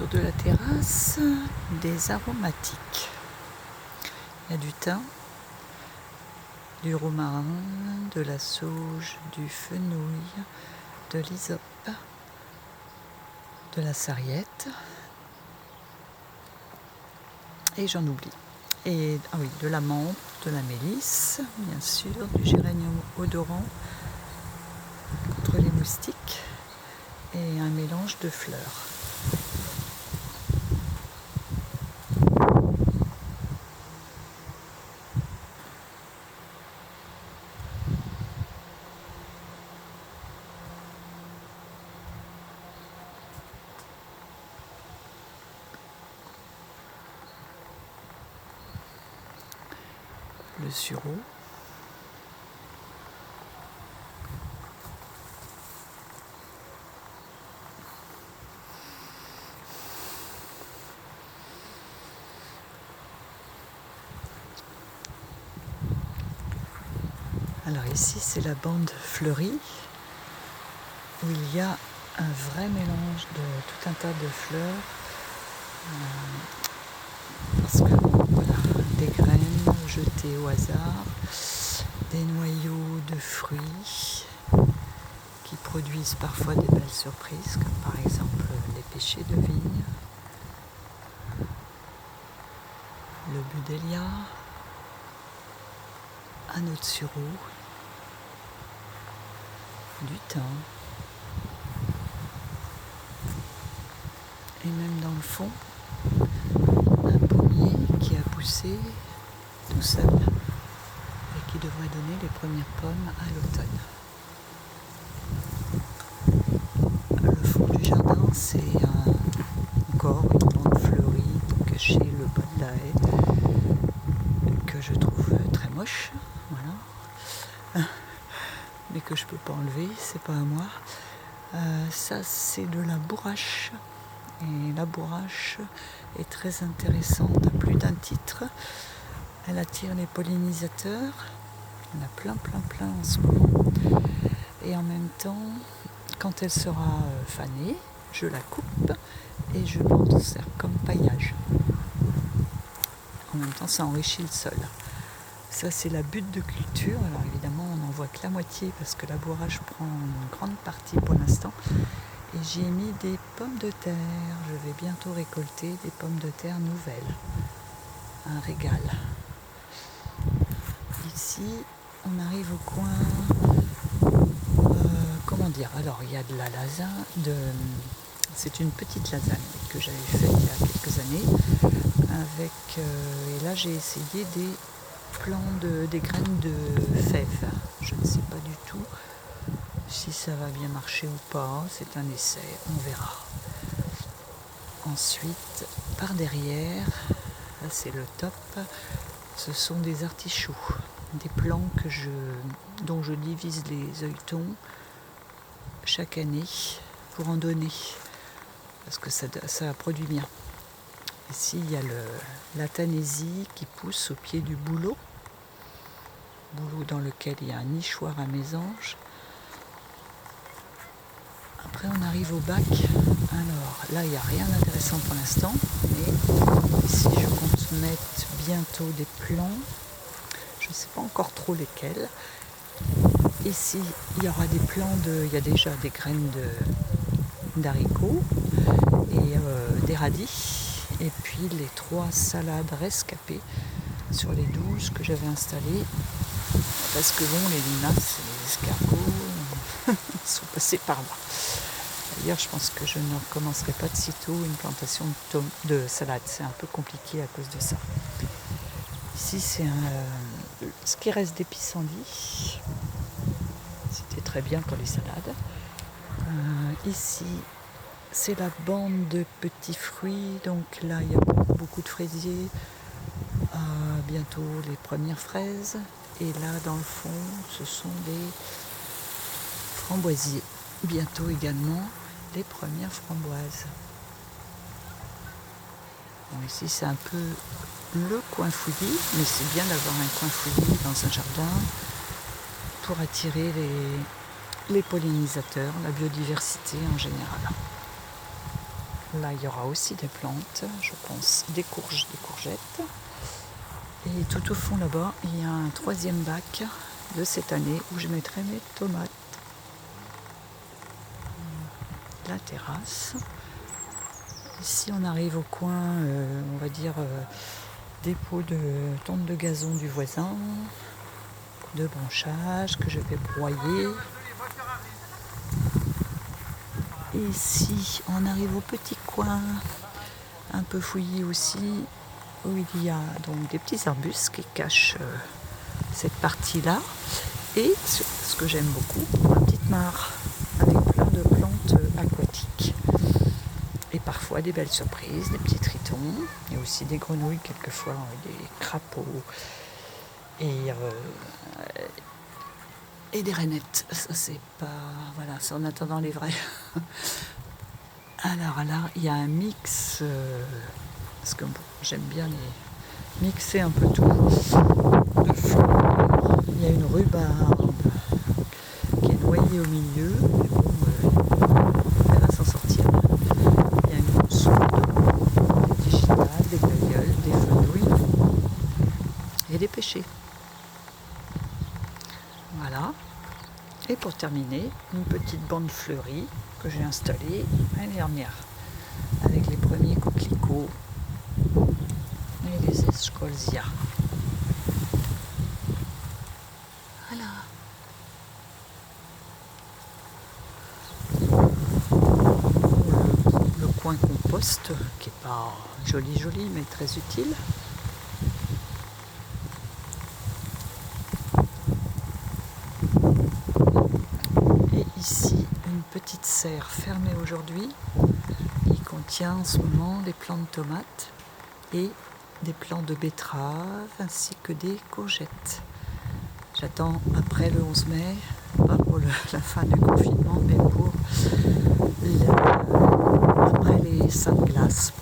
Autour de la terrasse, des aromatiques. Il y a du thym, du romarin, de la sauge, du fenouil, de l'hysope, de la sarriette, et j'en oublie. Et de la menthe, de la mélisse, bien sûr, du géranium odorant contre les moustiques, et un mélange de fleurs. Le sureau, alors ici c'est la bande fleurie où il y a un vrai mélange de tout un tas de fleurs parce que voilà, des graines jetées au hasard, des noyaux de fruits qui produisent parfois des belles surprises, comme par exemple les pêchers de vigne, le budellia, un autre sureau, du thym, et même dans le fond, un pommier qui a poussé tout seul et qui devrait donner les premières pommes à l'automne. Le fond du jardin, c'est encore une bande fleurie cachée le bas de la haie que je trouve très moche, voilà, mais que je peux pas enlever, c'est pas à moi. Ça c'est de la bourrache. Et la bourrache est très intéressante à plus d'un titre. Elle attire les pollinisateurs. Il y en a plein en ce moment. Et en même temps, quand elle sera fanée, je la coupe et je m'en sers comme paillage. En même temps, ça enrichit le sol. Ça, c'est la butte de culture. Alors évidemment, on n'en voit que la moitié parce que la bourrache prend une grande partie pour l'instant. Et j'y ai mis des pommes de terre. Je vais bientôt récolter des pommes de terre nouvelles. Un régal. Ici, on arrive au coin. Comment dire? Alors, il y a de la lasagne. C'est une petite lasagne que j'avais faite il y a quelques années. Et là, j'ai essayé des graines de fèves. Je ne sais pas du tout si ça va bien marcher ou pas, c'est un essai, on verra. Ensuite, par derrière, là c'est le top, ce sont des artichauts, des plants dont je divise les œilletons chaque année pour en donner, parce que ça produit bien. Ici, il y a la tanésie qui pousse au pied du bouleau dans lequel il y a un nichoir à mésanges. Après on arrive au bac. Alors là il n'y a rien d'intéressant pour l'instant, mais ici je compte mettre bientôt des plants. Je ne sais pas encore trop lesquels. Ici il y aura des plants il y a déjà des graines d'haricots et des radis. Et puis les 3 salades rescapées sur les 12 que j'avais installées. Parce que bon, les limaces et les escargots sont passés par là. D'ailleurs, je pense que je ne recommencerai pas de sitôt une plantation de salade. C'est un peu compliqué à cause de ça. Ici, c'est ce qui reste des pissenlits. C'était très bien pour les salades. Ici, c'est la bande de petits fruits. Donc là, il y a beaucoup de fraisiers. Bientôt les premières fraises. Et là, dans le fond, ce sont des framboisiers. Bientôt également les premières framboises. Bon, ici, c'est un peu le coin fouillis, mais c'est bien d'avoir un coin fouillis dans un jardin pour attirer les pollinisateurs, la biodiversité en général. Là, il y aura aussi des plantes, je pense, des courgettes. Et tout au fond là-bas, il y a un troisième bac de cette année où je mettrai mes tomates. La terrasse. Ici, on arrive au coin, on va dire, dépôt de tonte de gazon du voisin, de branchage que je vais broyer. Et ici, on arrive au petit coin, un peu fouillis aussi, où il y a donc des petits arbustes qui cachent cette partie-là. Et ce que j'aime beaucoup, ma petite mare, avec plein de plantes aquatiques. Et parfois des belles surprises, des petits tritons, et aussi des grenouilles quelquefois, des crapauds, et des rainettes. Ça c'est pas... Voilà, c'est en attendant les vrais. Alors là, il y a un mix, parce que bon, j'aime bien mixer un peu tout, de fleurs. Il y a une rhubarbe qui est noyée au milieu, mais bon, elle va s'en sortir. Il y a une soude, des digitales, des glaïeuls, des fenouilles et des pêchers. Voilà. Et pour terminer, une petite bande fleurie que j'ai installée l'année dernière avec les premiers coquelicots et les eschscholzia. Voilà. Le coin compost qui n'est pas joli mais très utile. Et ici une petite serre fermée aujourd'hui qui contient en ce moment des plants de tomates et des plants de betteraves ainsi que des courgettes. J'attends après le 11 mai, pas pour la fin du confinement, mais pour après les saints de glace